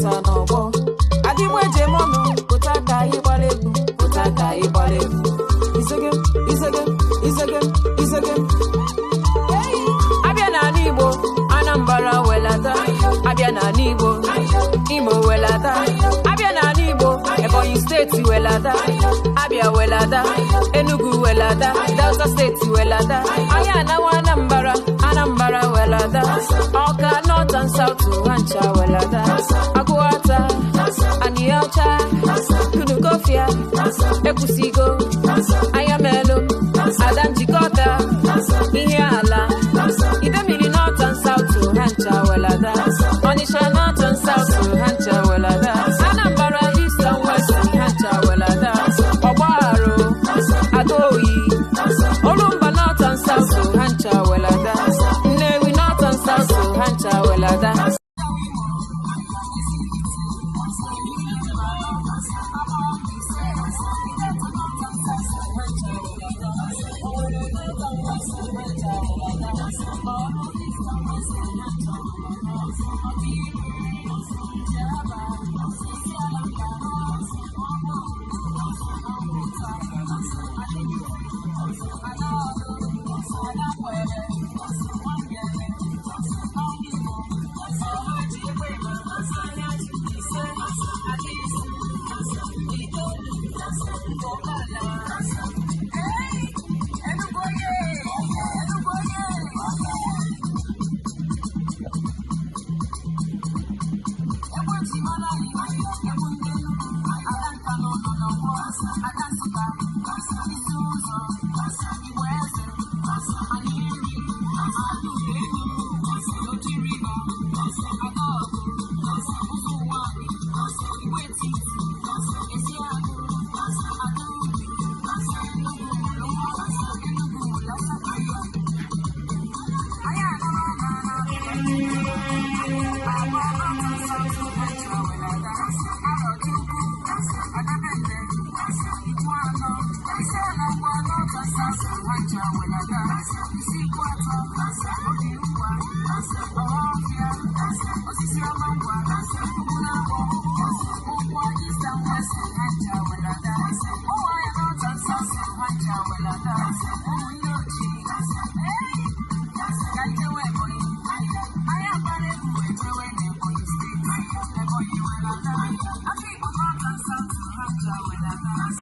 pụta n'ọgbọ adịgbo ejemọnụ pụta ka ịgbara egwu pụta ka ịgbara egwu isege abịa n'ala Igbo Anambra welata abịa n'ala Igbo Imo welata abịa n'ala Igbo Ebonyi steeti welata abịa welata Enugu welata Delta steeti welata anyị anawa Anambra welata Ọka North and South Rancha welata Agụata Anịọcha Kunukofia Ekwusigo Ayamelu Adanjikọta ihe ala Idemili North and South Rancha welata Onitsha North and South Rancha welata Anambra East and West Rancha welata Ọgbagharo Adoyi Olumba North and South Rancha welata Nnewi North and South Rancha welata